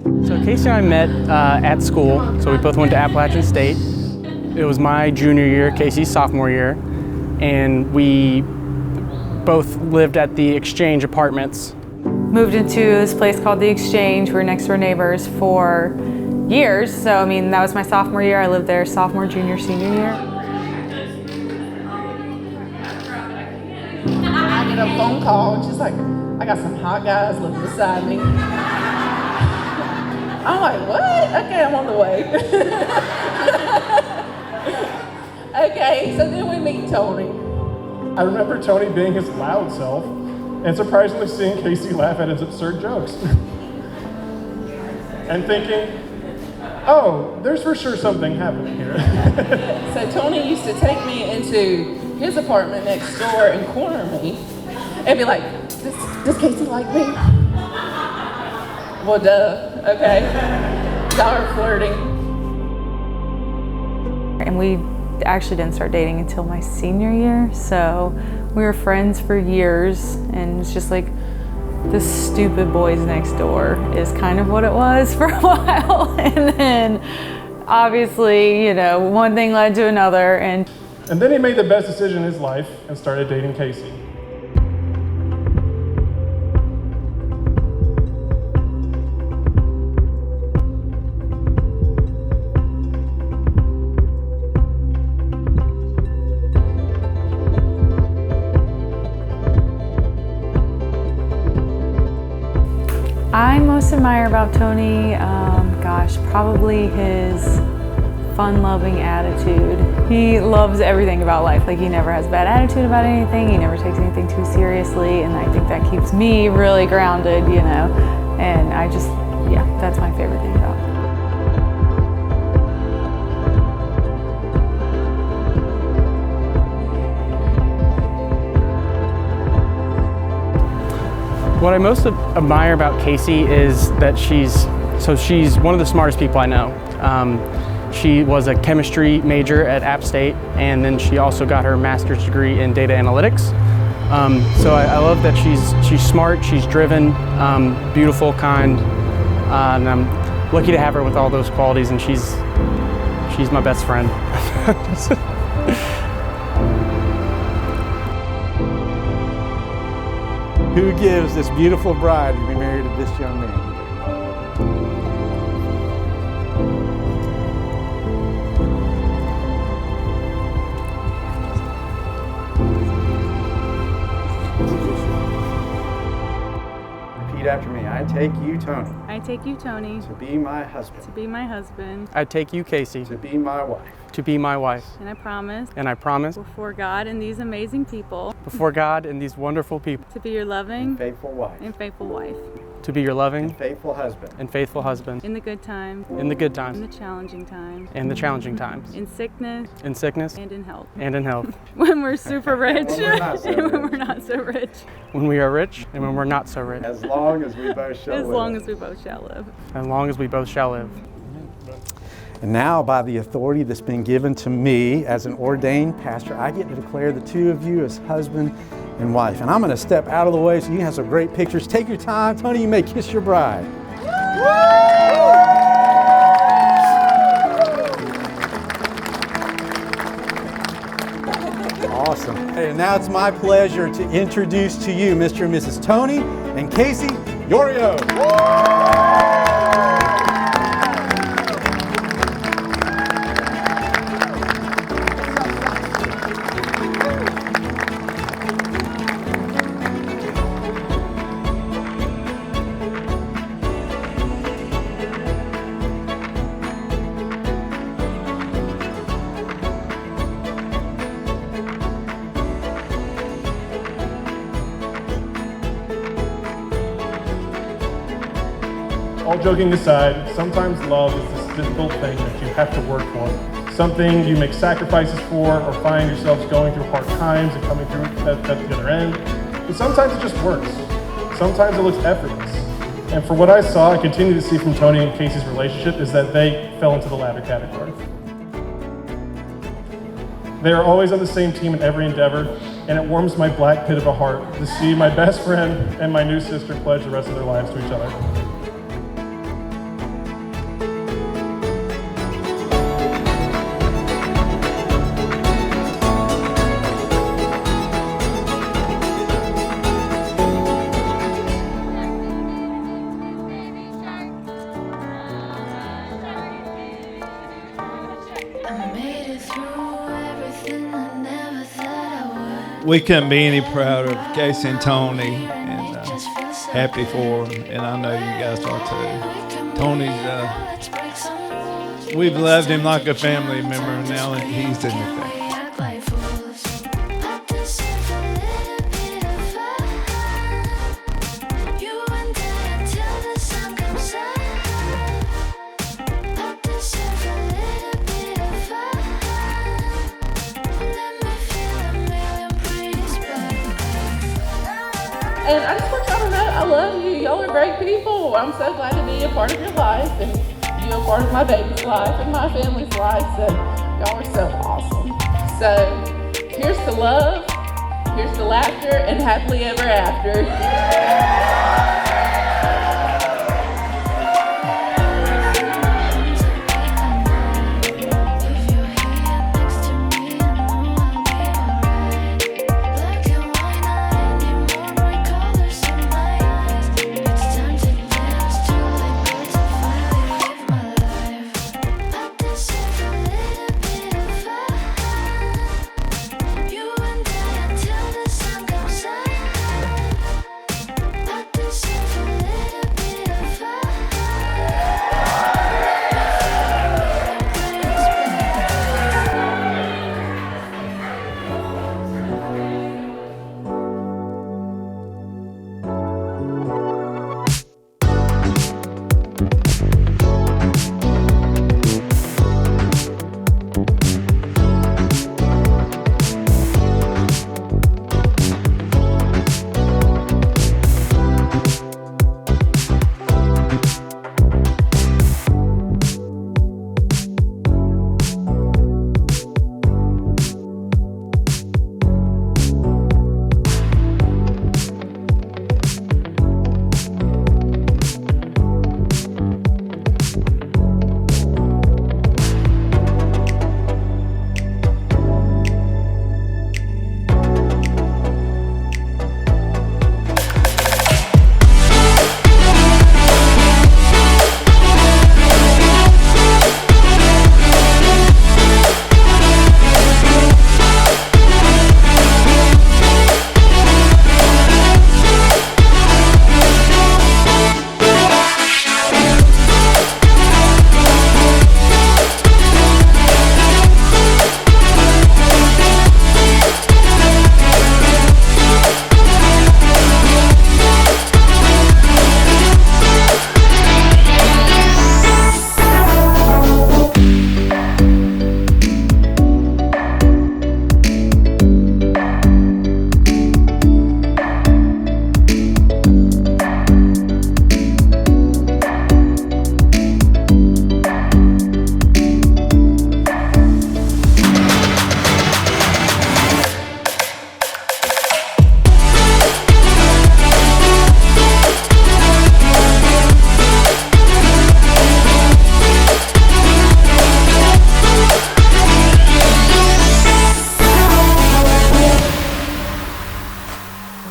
So Kaci and I met at school, so we both went to Appalachian State. It was my junior year, Kaci's sophomore year, and we both lived at the Exchange Apartments. Moved into this place called the Exchange. We were next door neighbors for years, so I mean that was my sophomore year. I lived there sophomore, junior, senior year. I get a phone call and she's like, I got some hot guys living beside me. I'm like, what? Okay, I'm on the way. Okay, so then we meet Tony. I remember Tony being his loud self and surprisingly seeing Kaci laugh at his absurd jokes. And thinking, oh, there's for sure something happening here. So Tony used to take me into his apartment next door and corner me and be like, does Kaci like me? Well, duh, okay. Y'all are flirting. And we actually didn't start dating until my senior year, so we were friends for years, and it's just like the stupid boys next door is kind of what it was for a while. And then obviously, you know, one thing led to another, and then he made the best decision in his life and started dating Kaci. I most admire about Tony, probably his fun-loving attitude. He loves everything about life. Like, he never has a bad attitude about anything. He never takes anything too seriously, and I think that keeps me really grounded, you know. And that's my favorite thing about him. What I most admire about Kaci is that she's one of the smartest people I know. She was a chemistry major at App State, and then she also got her master's degree in data analytics. So I love that she's smart, she's driven, beautiful, kind, and I'm lucky to have her with all those qualities, and she's my best friend. Who gives this beautiful bride to be married to this young man? Repeat after me. I take you, Tony. I take you, Tony, To be my husband. to be my husband. I take you, Kaci, To be my wife. to be my wife. And I promise, And I promise, before God and these amazing people, before God and these wonderful people, to be your loving Faithful wife. and faithful wife. to be your loving Faithful husband. and faithful husband In the good times, in the good in times the challenging times, and the challenging times, in sickness in sickness and in health. and in health, When we're super rich When we're not so and when rich. we're not so rich. when we are rich and when we're not so rich, As long as we both shall As live. long as we both shall live. as long as we both shall live. And now, by the authority that's been given to me as an ordained pastor, I get to declare the two of you as husband and wife. And I'm going to step out of the way so you can have some great pictures. Take your time. Tony, you may kiss your bride. Awesome. And now it's my pleasure to introduce to you Mr. and Mrs. Tony and Kaci Yorio. All joking aside, sometimes love is this difficult thing that you have to work for. Something you make sacrifices for or find yourselves going through hard times and coming through at the other end. But sometimes it just works. Sometimes it looks effortless. And for what I saw, I continue to see from Tony and Kaci's relationship is that they fell into the latter category. They are always on the same team in every endeavor, and it warms my black pit of a heart to see my best friend and my new sister pledge the rest of their lives to each other. we couldn't be any prouder of Kaci and Tony, and happy for them, and I know you guys are too. Tony's, we've loved him like a family member, and now he's in the family. And I just want y'all to know I love you. Y'all are great people. I'm so glad to be a part of your life, and you a part of my baby's life and my family's life. So y'all are so awesome. So here's to love, here's to laughter, and happily ever after.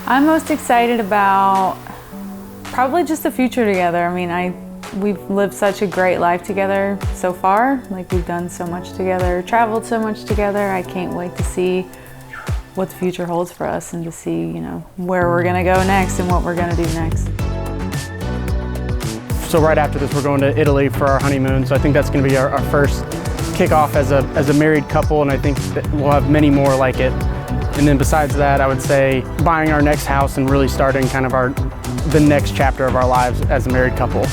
I'm most excited about probably just the future together. I mean, we've lived such a great life together so far. Like, we've done so much together, traveled so much together. I can't wait to see what the future holds for us and to see, you know, where we're gonna go next and what we're gonna do next. So right after this, we're going to Italy for our honeymoon. So I think that's gonna be our first kickoff as a married couple, and I think that we'll have many more like it. And then besides that, I would say buying our next house and really starting kind of the next chapter of our lives as a married couple.